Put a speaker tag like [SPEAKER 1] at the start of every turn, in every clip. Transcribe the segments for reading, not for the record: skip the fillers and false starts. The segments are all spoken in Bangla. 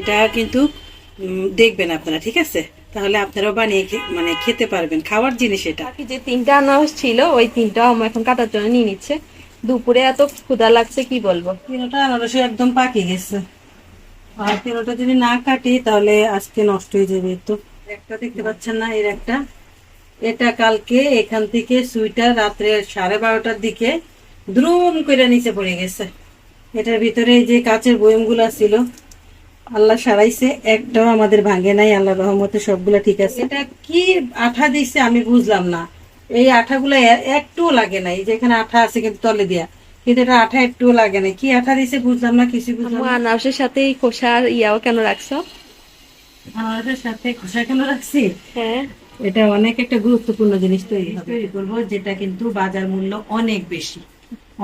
[SPEAKER 1] এটা কিন্তু দেখবেন আপনারা, ঠিক আছে? তাহলে আপনারাও বানিয়ে মানে খেতে পারবেন, খাওয়ার জিনিস এটা।
[SPEAKER 2] বাকি যে তিনটা আনারস ছিল ওই তিনটাও আমার এখন কাটার জন্য নিয়ে নিচ্ছে। দুপুরে এত ক্ষুধা লাগছে কি বলবো।
[SPEAKER 1] তিনোটা আনারসই একদম পাকে গেছে, আর তিনোটা যদি না কাটি তাহলে আজকে নষ্ট হয়ে যাবে। তো একটা দেখতে পাচ্ছেন না, এর একটা, এটা কালকে এখান থেকে সুইটার রাত্রে 12:30টার দিকে দ্রুম করে নিচে পড়ে গেছে। এটার ভিতরে এই যে কাচের বয়মগুলা ছিল, আল্লাহ সারাইছে, একটাও আমাদের ভাঙে নাই, আল্লাহ রহমতে সবগুলা ঠিক আছে। এটা কি আঠা দিছে আমি বুঝলাম না, এই আঠাগুলো একটুও লাগে নাই, যেখানে আঠা আছে কিন্তু তলে দিয়া, কিন্তু এটা আঠা একটুও লাগে নাই, কি আঠা দিছে বুঝলাম না, কিছু বুঝলাম
[SPEAKER 2] আম্মু
[SPEAKER 1] না।
[SPEAKER 2] আনারসের সাথে এই খোসা আর ইয়াও কেন রাখছো?
[SPEAKER 1] আমাদের সাথে খোসা কেন রাখছি?
[SPEAKER 2] হ্যাঁ,
[SPEAKER 1] এটা অনেক একটা গুরুত্বপূর্ণ জিনিস তৈরি করবো, যেটা কিন্তু বাজার মূল্য অনেক বেশি,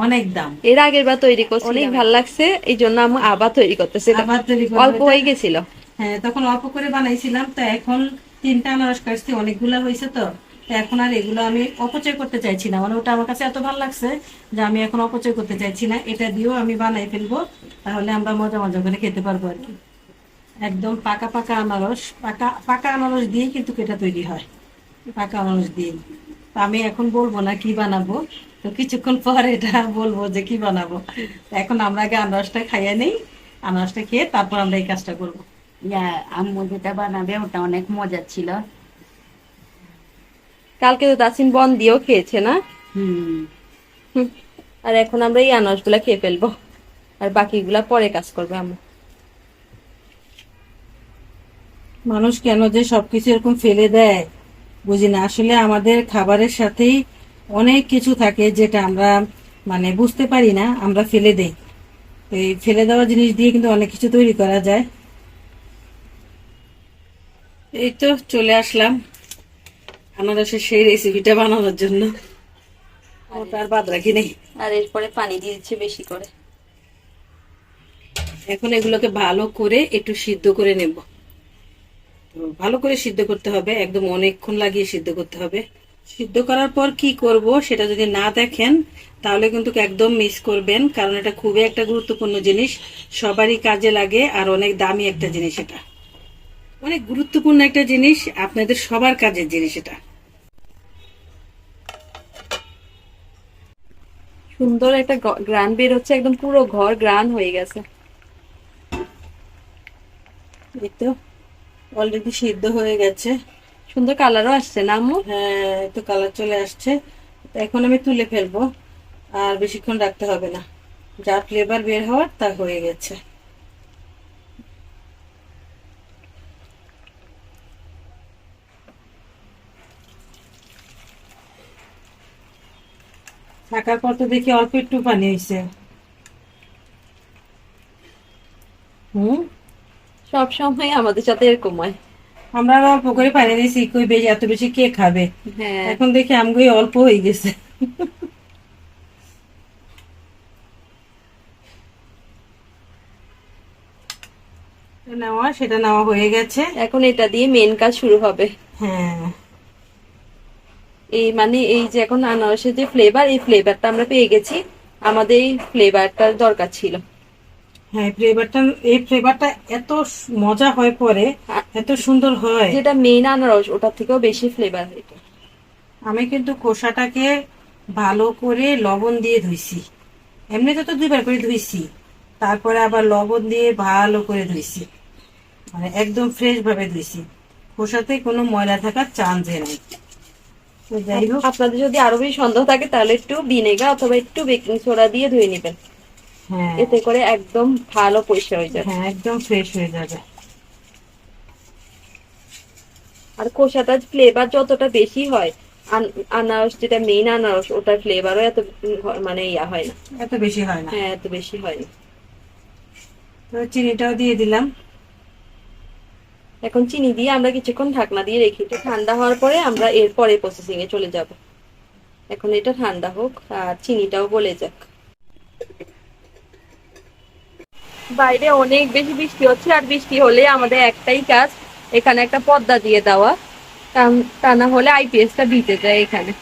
[SPEAKER 1] অনেক দাম।
[SPEAKER 2] এর আগের বার তৈরি করছি, অনেক ভালো লাগছে, এই জন্য আম্মু আবার তৈরি করতেছে।
[SPEAKER 1] আবার তৈরি করবো
[SPEAKER 2] অল্প
[SPEAKER 1] এটা।
[SPEAKER 2] হয়ে গেছিল।
[SPEAKER 1] হ্যাঁ, তখন অল্প করে বানাইছিলাম, তো এখন তিনটা আনারস কাটছি, অনেকগুলা হয়েছে, তো তো এখন আর এগুলো আমি অপচয় করতে চাইছি না, মানে ওটা আমার কাছে এত ভালো লাগছে যে আমি এখন অপচয় করতে চাইছি না, এটা দিয়েও আমি বানাই ফেলবো, তাহলে আমরা মজা মজা করে খেতে পারবো আর কি। একদম পাকা পাকা আনারস, পাকা পাকা আনারস দিয়ে কিন্তু এটা তৈরি হয়, পাকা আনারস দিয়ে। তো আমি এখন বলবো না কি বানাবো, তো কিছুক্ষণ পর এটা বলবো যে কি বানাবো। তো এখন আমরা আগে আনারসটা খাইয়ে নেই, আনারসটা খেয়ে তারপর আমরা এই কাজটা করবো।
[SPEAKER 3] ইয়া আম্মু যেটা বানাবে ওটা অনেক মজা ছিল।
[SPEAKER 2] কালকে তো তাসিন বন দিয়েও খেয়েছে না?
[SPEAKER 3] হুম।
[SPEAKER 2] হুম। আর এখন আমরা এই আনারস গুলা খেয়ে ফেলবো, আর বাকিগুলা পরে কাজ করবে আম্মু।
[SPEAKER 1] মানুষ কেন যে সবকিছু এরকম ফেলে দেয় বুঝি না, আসলে আমাদের খাবারের সাথেই অনেক কিছু থাকে যেটা আমরা মানে বুঝতে পারি না, আমরা ফেলে দেই। এই ফেলে দেওয়া জিনিস দিয়ে কিন্তু অনেক কিছু তৈরি করা যায়। এই তো চলে আসলাম আনারসের সেই রেসিপিটা বানানোর জন্য, ও তার বাদ রাখি নেই।
[SPEAKER 2] আর এরপরে পানি দিয়ে দিচ্ছে বেশি করে।
[SPEAKER 1] এখন এগুলোকে ভালো করে একটু সিদ্ধ করে নেব। তো ভালো করে সিদ্ধ করতে হবে, একদম অনেকক্ষণ লাগিয়ে সিদ্ধ করতে হবে। সিদ্ধ করার পর কি করব সেটা যদি না দেখেন তাহলে কিন্তু একদম মিস করবেন, কারণ এটা খুবই একটা গুরুত্বপূর্ণ জিনিস, সবারই কাজে লাগে, আর অনেক দামি একটা জিনিস, এটা অনেক গুরুত্বপূর্ণ একটা জিনিস, আপনাদের সবার কাজের জিনিস এটা।
[SPEAKER 2] সুন্দর একটা গ্রান বের হচ্ছে, একদম পুরো ঘর গ্রান হয়ে গেছে।
[SPEAKER 1] এই তো অলরেডি সিদ্ধ হয়ে গেছে।
[SPEAKER 2] সুন্দর কালারও আসছে না আম্মু?
[SPEAKER 1] হ্যাঁ, এই তো কালার চলে আসছে। তো এখন আমি তুলে ফেলবো, আর বেশিক্ষণ রাখতে হবে না, যা ফ্লেভার বের হওয়ার তা হয়ে গেছে। থাকার পর তো দেখি অল্প একটু পানি হয়েছে। হুম,
[SPEAKER 2] সব সময় আমাদের সাথে এরকম হয়।
[SPEAKER 1] আমরা আবার অল্প করে পানি দিয়েছি, কই বেশি, এত বেশি কে খাবে।
[SPEAKER 2] হ্যাঁ,
[SPEAKER 1] এখন দেখি আমগুই অল্প হয়ে গেছে। সেটা নেওয়া হয়ে গেছে।
[SPEAKER 2] এখন এটা দিয়ে মেন কাজ শুরু হবে।
[SPEAKER 1] হ্যাঁ,
[SPEAKER 2] এই মানে এই যে এখন আনারসের যে ফ্লেভার, এই ফ্লেভারটা আমরা পেয়ে গেছি, আমাদের এই ফ্লেভারটার দরকার ছিল।
[SPEAKER 1] হ্যাঁ, এই ফ্লেভারটা এত মজা হয় পরে, এত সুন্দর হয়।
[SPEAKER 2] যেটা মেইন আনারস ওটার থেকেও বেশি ফ্লেভার এটা।
[SPEAKER 1] আমি কিন্তু খোসাটাকে ভালো করে লবণ দিয়ে ধুইছি, এমনিতে তো 2বার করে ধুইছি, তারপরে আবার লবণ দিয়ে ভালো করে ধুইছি, মানে একদম ফ্রেশ ভাবে ধুইছি, খোসাতে কোনো ময়লা থাকার চান্স নেই। তো যাই হোক,
[SPEAKER 2] আপনাদের যদি আরো বেশি সন্দেহ থাকে তাহলে একটু ভিনেগার অথবা একটু বেকিং সোডা দিয়ে ধুয়ে নেবেন,
[SPEAKER 1] হ্যাঁ
[SPEAKER 2] এতে করে একদম ভালো পরিষ্কার হয়ে যাবে।
[SPEAKER 1] হ্যাঁ, একদম ফ্রেশ হয়ে যাবে।
[SPEAKER 2] আর খোসাটার ফ্লেভার যতটা বেশি হয়, আনারস যেটা মেইন আনারস ওটার ফ্লেভারও এত মানে ইয়া হয় না।
[SPEAKER 1] এত বেশি হয় না।
[SPEAKER 2] হ্যাঁ, এত বেশি হয় না।
[SPEAKER 1] তো চিনিটাও দিয়ে দিলাম।
[SPEAKER 2] এখন চিনি দিয়ে আমরা কিছুক্ষণ ঢাকনা দিয়ে রেখে এটা ঠান্ডা হওয়ার পরে আমরা এরপরে প্রসেসিং এ চলে যাব। এখন এটা ঠান্ডা হোক আর চিনিটাও গলে যাক। বাইরে অনেক বেশি বৃষ্টি হচ্ছে, আর বৃষ্টি হলে আমাদের একটাই কাজ, এখানে একটা পর্দা দিয়ে দেওয়া, তা না হলে আইপিএসটা ভিজে যায় এখানে।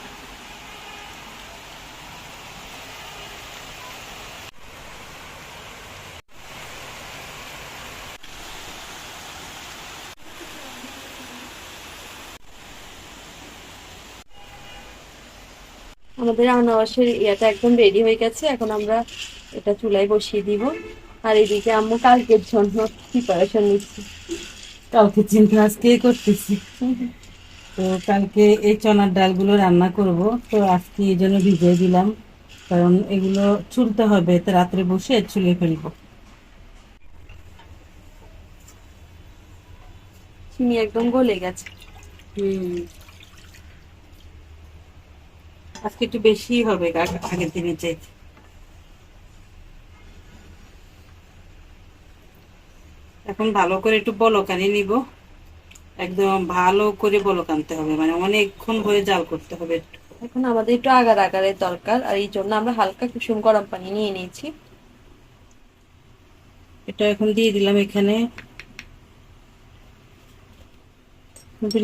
[SPEAKER 2] আমাদের আনারসের ইয়াটা একদম রেডি হয়ে গেছে, এখন আমরা এটা চুলায় বসিয়ে দিব। আর এদিকে আম্মু কালকের জন্য প্রিপারেশন নিচ্ছি।
[SPEAKER 1] কালকে চিন্তা আজকে করতেছি। তো কালকে এই চনার ডালগুলো রান্না করব, তো আজকে এই জন্য ভিজিয়ে দিলাম, কারণ এগুলো চুলতে হবে, তো রাত্রে বসে চুলে ফেলবো।
[SPEAKER 2] চিনি একদম গলে গেছে।
[SPEAKER 1] আজকে একটু বেশি হবে আগের দিনের চাইতে। এখন ভালো করে একটু বলক আনিয়ে নিব, একদম ভালো করে বলক আনতে হবে, মানে অনেকক্ষণ ধরে জাল করতে হবে।
[SPEAKER 2] এখন আমাদের একটু আগার আগারের দরকার, আর এই জন্য আমরা হালকা কুসুম গরম পানি নিয়ে নিয়েছি।
[SPEAKER 1] এটা এখন দিয়ে দিলাম এখানে,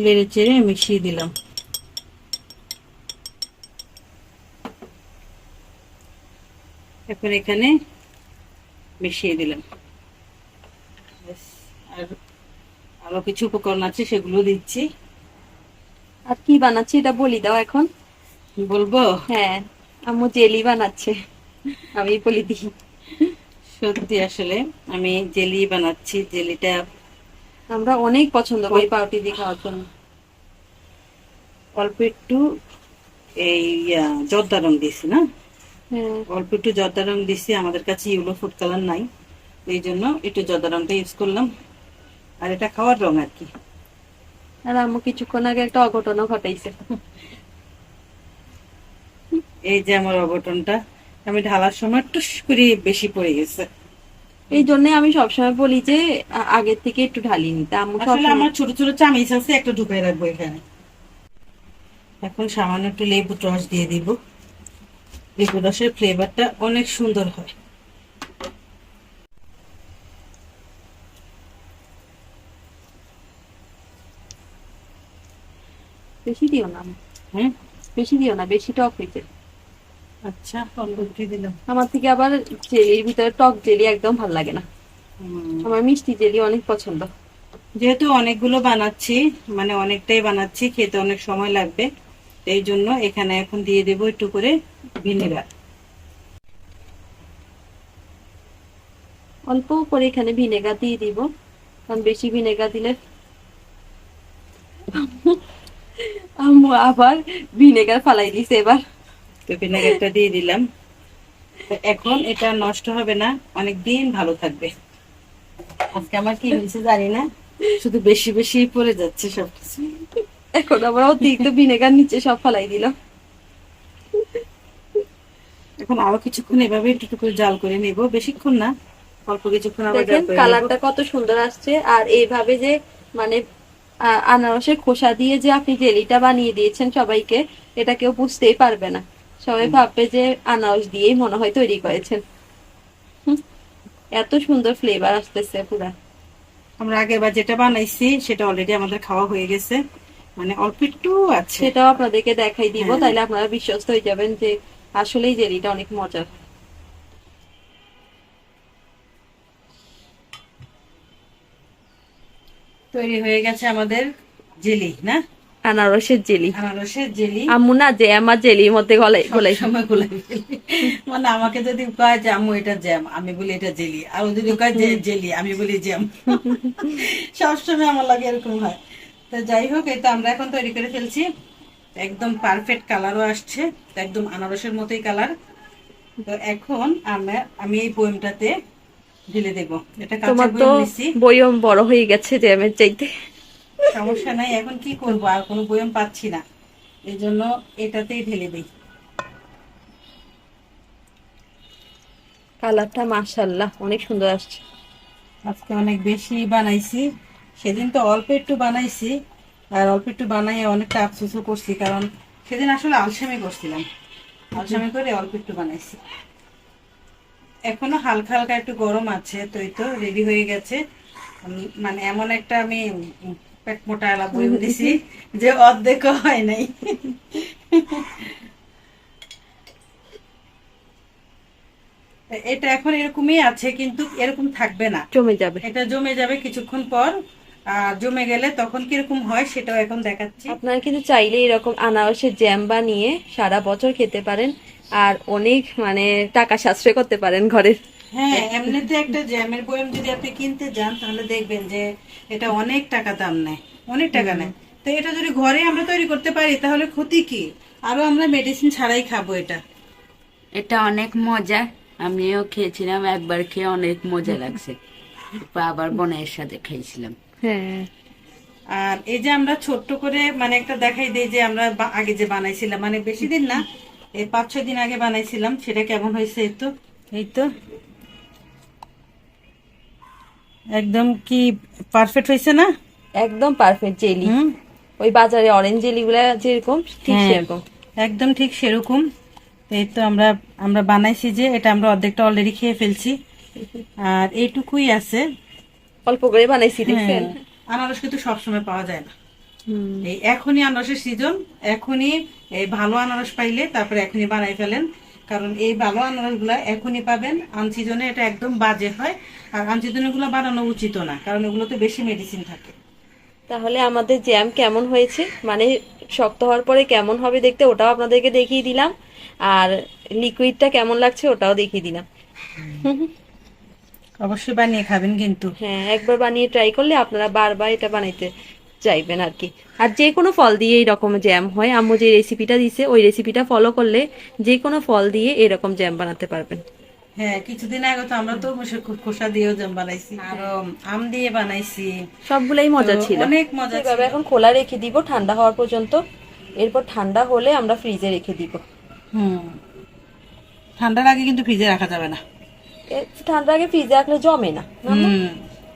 [SPEAKER 1] লেড়ে চেড়ে মিশিয়ে দিলাম। এখন এখানে মিশিয়ে দিলাম। ব্যাস, আর আরো কিছু উপকরণ আছে সেগুলো দিচ্ছি।
[SPEAKER 2] আর কি বানাচ্ছি এটা বলি দাও এখন।
[SPEAKER 1] বলবো?
[SPEAKER 2] হ্যাঁ, আম্মু জেলি বানাচ্ছে, আমি বলি দিই।
[SPEAKER 1] সত্যি আসলে আমি জেলি বানাচ্ছি। জেলিটা
[SPEAKER 2] আমরা অনেক পছন্দ করি পাউরুটি দিয়ে খাওয়ার জন্য।
[SPEAKER 1] অল্প একটু এই জর্দা রং দিছি না,
[SPEAKER 2] হ্যাঁ,
[SPEAKER 1] অল্প একটু জর্দা রং দিছি। আমাদের কাছে ইউলো ফুড কালার নাই, এই জন্য একটু জর্দা রংটা ইউজ করলাম। আর এটা খাওয়ার রং আর কি।
[SPEAKER 2] আর আম্মু কিছুক্ষণ আগে একটা অঘটনও ঘটাইছে।
[SPEAKER 1] এই যে আমার অবটনটা, আমি ঢালার সময় টুস করে বেশি পড়ে গেছে।
[SPEAKER 2] এই জন্য আমি সবসময় বলি যে আগের থেকে একটু ঢালি নিতে। আম্মু
[SPEAKER 1] আসলে
[SPEAKER 2] সবসময়
[SPEAKER 1] আমার ছোট ছোট চামিচ আছে, একটা ঢুকাই রাখবো এখানে। এখন সামান্য একটু লেবু রস দিয়ে দিব, লেবু রসের ফ্লেভারটা অনেক সুন্দর হয়।
[SPEAKER 2] বেশি দিও না,
[SPEAKER 1] হ্যাঁ,
[SPEAKER 2] বেশি দিও না, বেশি টক হয়েছে।
[SPEAKER 1] আচ্ছা, অল্প একটু দিলাম।
[SPEAKER 2] আমার থেকে আবার জেলির ভিতরে টক জেলি একদম ভালো লাগে না, আমার মিষ্টি জেলি অনেক পছন্দ।
[SPEAKER 1] যেহেতু অনেকগুলো বানাচ্ছি, মানে অনেকটাই বানাচ্ছি, খেতে অনেক সময় লাগবে, এই জন্য এখানে এখন দিয়ে দেবো একটু করে ভিনেগার।
[SPEAKER 2] অল্প করে এখানে ভিনেগার দিয়ে দিব, কারণ বেশি ভিনেগার দিলে আম্মু আবার ভিনেগার ফালাই দিছে এবার।
[SPEAKER 1] তো ভিনেগারটা দিয়ে দিলাম। তো এখন এটা নষ্ট হবে না, অনেক দিন ভালো থাকবে। আজকে আমার কি হয়েছে জানি না, শুধু বেশি বেশি পড়ে যাচ্ছে সবকিছু।
[SPEAKER 2] এখন আবার অতিরিক্ত ভিনেগার নিচে সব ফালাই দিল।
[SPEAKER 1] এখন আরো কিছুক্ষণ এভাবে একটু একটু করে জাল করে নেব, বেশিক্ষণ না, অল্প কিছুক্ষণ আবার জাল
[SPEAKER 2] দেখেন
[SPEAKER 1] করে নেব।
[SPEAKER 2] কালারটা কত সুন্দর আসছে। আর এইভাবে যে মানে আনারসের খোসা দিয়ে যে আপনি জেলিটা বানিয়ে দিয়েছেন সবাইকে, এটা কেউ বুঝতেই পারবে না। সবাই ভাববে যে আনারস দিয়েই মনে হয় তৈরি করেছেন। এত সুন্দর ফ্লেভার আসতেছে পুরা।
[SPEAKER 1] আমরা আগেরবার যেটা বানাইছি সেটা অলরেডি আমাদের খাওয়া হয়ে গেছে, মানে অল্প একটু আছে।
[SPEAKER 2] সেটাও আপনাদেরকে দেখাই দিব,
[SPEAKER 1] হ্যাঁ।
[SPEAKER 2] তাইলে আপনারা বিশ্বস্ত হয়ে যাবেন যে আসলেই জেলিটা অনেক মজার।
[SPEAKER 1] তৈরি হয়ে গেছে আমাদের জেলি, না
[SPEAKER 2] আনারসের জেলি।
[SPEAKER 1] আনারসের জেলি।
[SPEAKER 2] আম্মু না যে আমার জেলির মধ্যে গলাই গলাই
[SPEAKER 1] সময় গুলাই ফেলি, মানে আমাকে যদি কয় যে আম্মু এটা জ্যাম, আমি বলি এটা জেলি। আর ও যদি কয় যে জেলি, আমি বলি জ্যাম। সবসময় আমার লাগে এরকম হয়। তো যাই হোক, এটা আমরা এখন তৈরি করে ফেলছি, একদম পারফেক্ট কালারও আসছে, একদম আনারসের মতোই কালার। তো এখন আমি এই বয়মটাতে ঢেলে দেব। এটা কাঁচা
[SPEAKER 2] তোমার তো
[SPEAKER 1] বয়ম নিছি,
[SPEAKER 2] বয়ম বড় হয়ে গেছে জ্যামের চাইতে।
[SPEAKER 1] সমস্যা নাই। এখন কি করব, আর কোনো বয়ম পাচ্ছি না, এই জন্য এটাতেই ঢেলে দিই।
[SPEAKER 2] কালারটা মাশাআল্লাহ অনেক সুন্দর আসছে।
[SPEAKER 1] আজকে অনেক বেশি বানাইছি, সেদিন তো অল্প একটু বানাইছি, আর অল্প একটু বানাই অনেকটা আফসোসও করছি, কারণ সেদিন আসলে আলসামি করছিলাম, আলসামি করে অল্প একটু বানাইছি। এখনো হালকা হালকা একটু গরম আছে, তো এই তো রেডি হয়ে গেছে। মানে এমন একটা আমি পেট মোটা এলা বই দিছি যে অর্ধেক হয় নাই। এটা এখন এরকমই আছে, কিন্তু এরকম থাকবে না,
[SPEAKER 2] জমে যাবে।
[SPEAKER 1] এটা জমে যাবে কিছুক্ষণ পর। আর জমে গেলে তখন কিরকম হয় সেটাও এখন দেখাচ্ছি।
[SPEAKER 2] আপনারা কিন্তু চাইলে এরকম আনারসের জ্যাম বানিয়ে সারা বছর খেতে পারেন, আর অনেক মানে টাকা সাশ্রয় করতে পারেন ঘরের।
[SPEAKER 1] হ্যাঁ, এমনিতে একটা জ্যামের বয়াম যদি আপনি কিনতে যান তাহলে দেখবেন যে এটা অনেক টাকা দাম নেয়, অনেক টাকা নেয়। তো এটা যদি ঘরে আমরা তৈরি করতে পারি তাহলে ক্ষতি কি, আরো আমরা মেডিসিন ছাড়াই খাবো এটা।
[SPEAKER 3] এটা অনেক মজা, আমিও খেয়েছিলাম, একবার খেয়ে অনেক মজা লাগছে। আবার বোনের সাথে খাইছিলাম।
[SPEAKER 2] হ্যাঁ,
[SPEAKER 1] আর এই যে আমরা ছোট্ট করে মানে একটা দেখাই দিই যে আমরা আগে যে বানাইছিলাম, মানে বেশি দিন না, এই 5-6 দিন আগে বানাইছিলাম, সেটা কেমন হয়েছে এই তো একদম কি পারফেক্ট হয়েছে না?
[SPEAKER 2] একদম পারফেক্ট জেলি,
[SPEAKER 1] হুম,
[SPEAKER 2] ওই বাজারে অরেঞ্জ জেলি গুলা যেরকম ঠিক
[SPEAKER 1] হ্যাঁ,
[SPEAKER 2] সেরকম।
[SPEAKER 1] একদম ঠিক সেরকম। তো এই তো আমরা আমরা বানাইছি যে এটা আমরা অর্ধেকটা অলরেডি খেয়ে ফেলছি, আর এইটুকুই আছে।
[SPEAKER 2] অল্প করে বানাইছি,
[SPEAKER 1] হ্যাঁ,
[SPEAKER 2] দেখছেন।
[SPEAKER 1] আনারস কিন্তু সবসময় পাওয়া যায় না।
[SPEAKER 2] হুম।
[SPEAKER 1] এই এখনই আনারসের সিজন, এখনই এই ভালো আনারস পাইলে তারপরে এখনই বানাই ফেলেন, কারণ এই ভালো আনারস গুলা এখনই পাবেন। আনসিজনে এটা একদম বাজে হয়, আর আনসিজনে গুলো বানানো উচিত না, কারণ এগুলোতে বেশি মেডিসিন থাকে।
[SPEAKER 2] তাহলে আমাদের জ্যাম কেমন হয়েছে, মানে শক্ত হওয়ার পরে কেমন হবে দেখতে, ওটাও আপনাদেরকে দেখিয়ে দিলাম, আর লিকুইডটা কেমন লাগছে ওটাও দেখিয়ে দিলাম।
[SPEAKER 1] অবশ্যই বানিয়ে খাবেন কিন্তু।
[SPEAKER 2] হ্যাঁ, একবার বানিয়ে ট্রাই করলে আপনারা বারবার এটা বানাইতে চাইবেন আর কি। আর যে কোনো ফল দিয়ে এইরকম জ্যাম হয়, আম্মু যে রেসিপিটা দিছে ওই রেসিপিটা ফলো করলে যে কোনো ফল দিয়ে এরকম জ্যাম বানাতে পারবেন।
[SPEAKER 1] হ্যাঁ, কিছুদিন আগে তো আমরা তরমুজের খোসা দিয়েও জ্যাম বানাইছি, আর আম দিয়ে বানাইছি।
[SPEAKER 2] সবগুলাই মজা
[SPEAKER 1] তো
[SPEAKER 2] ছিল,
[SPEAKER 1] অনেক মজা
[SPEAKER 2] এভাবে
[SPEAKER 1] ছিল।
[SPEAKER 2] এখন খোলা রেখে দিব ঠান্ডা হওয়ার পর্যন্ত, এরপর ঠান্ডা হলে আমরা ফ্রিজে রেখে দিব।
[SPEAKER 1] হুম, ঠান্ডার আগে কিন্তু ফ্রিজে রাখা যাবে না।
[SPEAKER 2] ঠান্ডার আগে ফ্রিজে রাখলে জমে না।
[SPEAKER 1] হুম,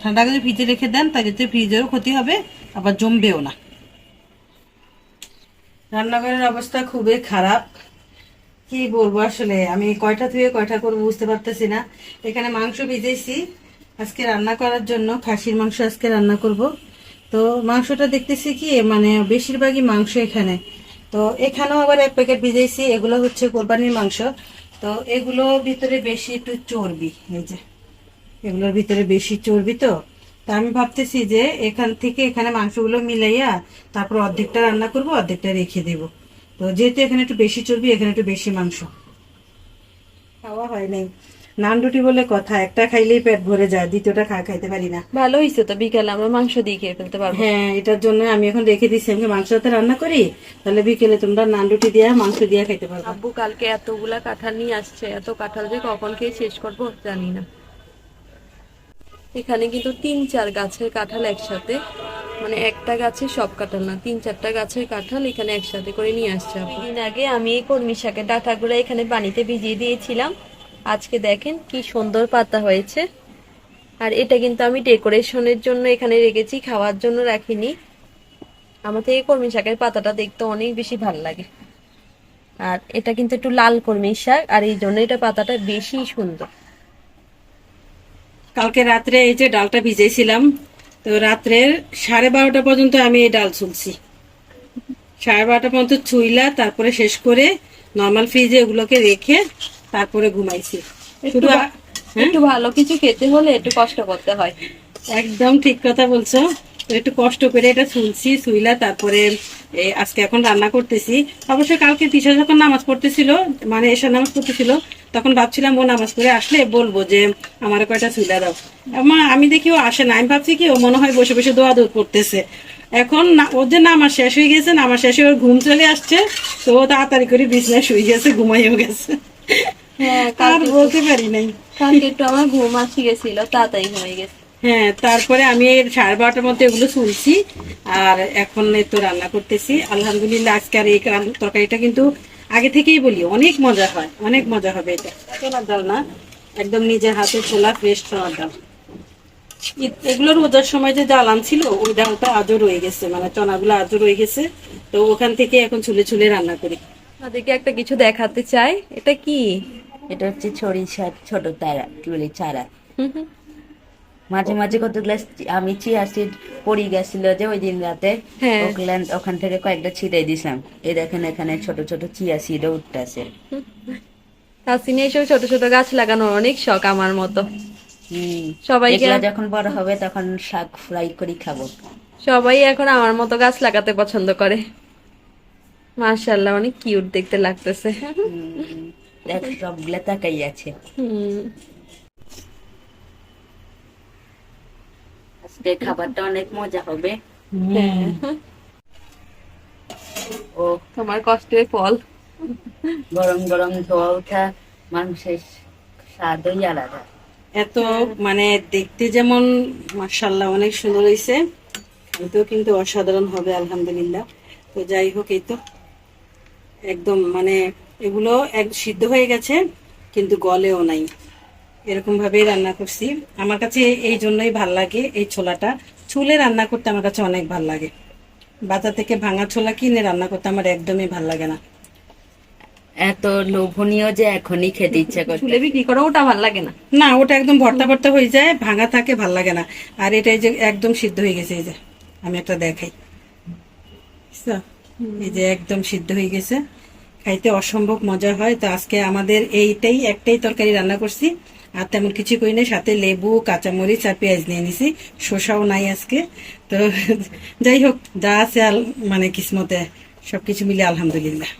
[SPEAKER 1] ঠান্ডা আগে যদি ফ্রিজে রেখে দেন তাহলে তো ফ্রিজেরও ক্ষতি হবে, আবার জমবেও না। রান্নাঘরের অবস্থা খুবই খারাপ, কি বলবো আসলে, আমি কয়টা ধুয়ে কয়টা করবো বুঝতে পারতেছি না। এখানে মাংস ভিজেছি আজকে রান্না করার জন্য, খাসির মাংস আজকে রান্না করব। তো মাংসটা দেখতেছি কি মানে বেশিরভাগই মাংস এখানে, তো এখানেও আবার 1 প্যাকেট ভিজেছি, এগুলো হচ্ছে কোরবানির মাংস। তো এগুলো ভিতরে বেশি একটু চর্বি, এই যে এগুলোর ভিতরে বেশি চর্বি। তো তা আমি ভাবতেছি যে এখান থেকে এখানে মাংসগুলো মিলাইয়া তারপর অর্ধেকটা রান্না করব, অর্ধেকটা রেখে দেব। তো যেহেতু এখানে একটু বেশি চর্বি, এখানে একটু বেশি মাংস খাওয়া হয় নাই। নান রুটি বলে কথা, একটা খাইলেই পেট ভরে যায়, দ্বিতীয়টা খাইতে পারি না।
[SPEAKER 2] ভালো হয়েছে তো, বিকালে আমরা মাংস দিয়ে খেয়ে ফেলতে পারবো।
[SPEAKER 1] হ্যাঁ, এটার জন্য আমি এখন রেখে দিচ্ছি, আমি মাংস সাথে রান্না করি, তাহলে বিকেলে তোমরা নান রুটি দিয়ে মাংস দিয়ে খাইতে পারবে।
[SPEAKER 2] আব্বু কালকে এতগুলা কাঁঠাল নিয়ে আসছে, এত কাঁঠাল যে কখন খেয়ে শেষ করবো জানি না। এখানে কিন্তু 3-4 গাছের কাঁঠাল একসাথে, মানে একটা গাছে সব কাঁঠাল না, 3-4টা গাছের কাঁঠাল এখানে একসাথে করে নিয়ে আসছে। দিন আগে আমি এই কলমি শাকের ডাঁটাগুলো এখানে পানিতে ভিজিয়ে দিয়েছিলাম, আজকে দেখেন কি সুন্দর পাতা হয়েছে। আর এটা কিন্তু আমি ডেকোরেশনের জন্য এখানে রেখেছি, খাওয়ার জন্য রাখিনি। আমার থেকে কলমি শাকের পাতাটা দেখতে অনেক বেশি ভালো লাগে, আর এটা কিন্তু একটু লাল কলমি শাক, আর এই জন্য এটা পাতাটা বেশি সুন্দর।
[SPEAKER 1] কালকে রাত্রে এই যে ডালটা ভিজেছিলাম, তো রাত্রের 12:30 পর্যন্ত আমি এই ডাল ছুলছি, 12:30 পর্যন্ত ছুইলা তারপরে শেষ করে নর্মাল ফ্রিজে ওগুলোকে রেখে তারপরে ঘুমাইছি। শুধু
[SPEAKER 2] একটু ভালো কিছু খেতে হলে একটু কষ্ট করতে হয়।
[SPEAKER 1] একদম ঠিক কথা বলছো, তো একটু কষ্ট করে এটা ছুলছি, ছুইলা তারপরে আজকে এখন রান্না করতেছি। অবশ্য কালকে তিশা যখন নামাজ পড়তেছিল, মানে এশার নামাজ পড়তেছিল, তখন ভাবছিলাম ও নামাজ পড়ে আসলে বলবো যে আমার কয়টা ছুইলা দাও। আমি দেখি ও আসে না, আমি ভাবছি কি ও মনে হয় বসে বসে দোয়া দৌড় পড়তেছে। এখন ওর যে নামাজ শেষ হয়ে গেছে, নামাজ শেষে ওর ঘুম চলে আসছে, তো ও তাড়াতাড়ি করে বিছনায় শুয়ে গেছে, ঘুমাইও গেছে।
[SPEAKER 2] হ্যাঁ,
[SPEAKER 1] আর বলতে পারি নাই।
[SPEAKER 2] কালকে একটু আমার ঘুম আসি গেছিল, তাড়াতাড়ি ঘুমিয়ে গেছে।
[SPEAKER 1] হ্যাঁ, তারপরে আমি 12:30 মধ্যে এগুলো শুনছি, আর এখন তো রান্না করতেছি। আলহামদুলিল্লাহ আজকে আর এই তরকারিটা কিন্তু আগে থেকেই বলি অনেক মজা হয়, অনেক মজা হবে। এটা ছোলার ডাল না, একদম নিজের হাতে ছোলা, ফ্রেশ ছোলার ডাল। এগুলো রোজার সময় যে ডাল আনছিল ওই ডালটা আজও রয়ে গেছে, মানে চনাগুলো আজও রয়ে গেছে, তো ওখান থেকে এখন ছুলে ছুলে রান্না করি।
[SPEAKER 2] তাদেরকে একটা কিছু দেখাতে চাই, এটা কি?
[SPEAKER 3] এটা হচ্ছে সরিষার ছোট তারা, কি বলে, চারা। মাঝে মাঝে কতগুলো আমি চিয়া সিড পড়ি গেছিল যে ওই দিন রাতে,
[SPEAKER 2] হ্যাঁ।
[SPEAKER 3] ওখান থেকে কয়েকটা ছিটাই দিছিলাম। এই দেখেন এখানে ছোট ছোট চিয়া সিডও উঠতেছে।
[SPEAKER 2] হাসিনে এসব ছোট ছোট গাছ লাগানোর অনেক শখ আমার মতো। সবাইকে
[SPEAKER 3] এগুলা যখন বড় হবে তখন শাক ফ্রাই করে খাবো।
[SPEAKER 2] সবাই এখন আমার মতো গাছ লাগাতে পছন্দ করে। মাশাআল্লাহ, অনেক কিউট দেখতে লাগতেছে।
[SPEAKER 3] দেখ সবগুলা তাকাই আছে।
[SPEAKER 2] হুম।
[SPEAKER 3] আজকে খাবারটা অনেক মজা হবে।
[SPEAKER 2] হ্যাঁ,
[SPEAKER 3] ও
[SPEAKER 2] তোমার কষ্টের ফল।
[SPEAKER 3] গরম গরম ধোয়া ওঠা মাংসের স্বাদই আলাদা।
[SPEAKER 1] এত মানে দেখতে যেমন মাশাআল্লাহ অনেক সুন্দর হয়েছে, খেতেও কিন্তু অসাধারণ হবে আলহামদুলিল্লাহ। তো যাই হোক, এই তো একদম মানে এগুলো এক সিদ্ধ হয়ে গেছে কিন্তু গলেও নাই, এরকম ভাবেই রান্না করছি। আমার কাছে এই জন্যই ভাল লাগে এই ছোলাটা, চুলে রান্না করতে আমার কাছে অনেক ভাল লাগে। বাজার থেকে ভাঙা ছোলা কিনে রান্না করতে আমার একদমই ভাল লাগে না।
[SPEAKER 3] এত লোভনীয় যে এখনই খেতে ইচ্ছা করছে।
[SPEAKER 2] চুলে বিক্রি করে ওটা ভালো লাগে না।
[SPEAKER 1] না, ওটা একদম ভর্তা ভর্তা হয়ে যায়, ভাঙা থাকে, ভাল লাগে না। আর এটা এই যে একদম সিদ্ধ হয়ে গেছে, এই যে আমি একটা দেখাই, বুঝছো? এই যে একদম সিদ্ধ হয়ে গেছে, খাইতে অসম্ভব মজা হয়। তো আজকে আমাদের এইটাই একটাই তরকারি রান্না করছি, আর তেমন কিছু করি না। সাথে লেবু, কাঁচামরিচ আর পেঁয়াজ নিয়ে নিছি, শসাও নাই আজকে। তো যাই হোক, যা আছে মানে কিসমতে সবকিছু মিলে আলহামদুলিল্লাহ।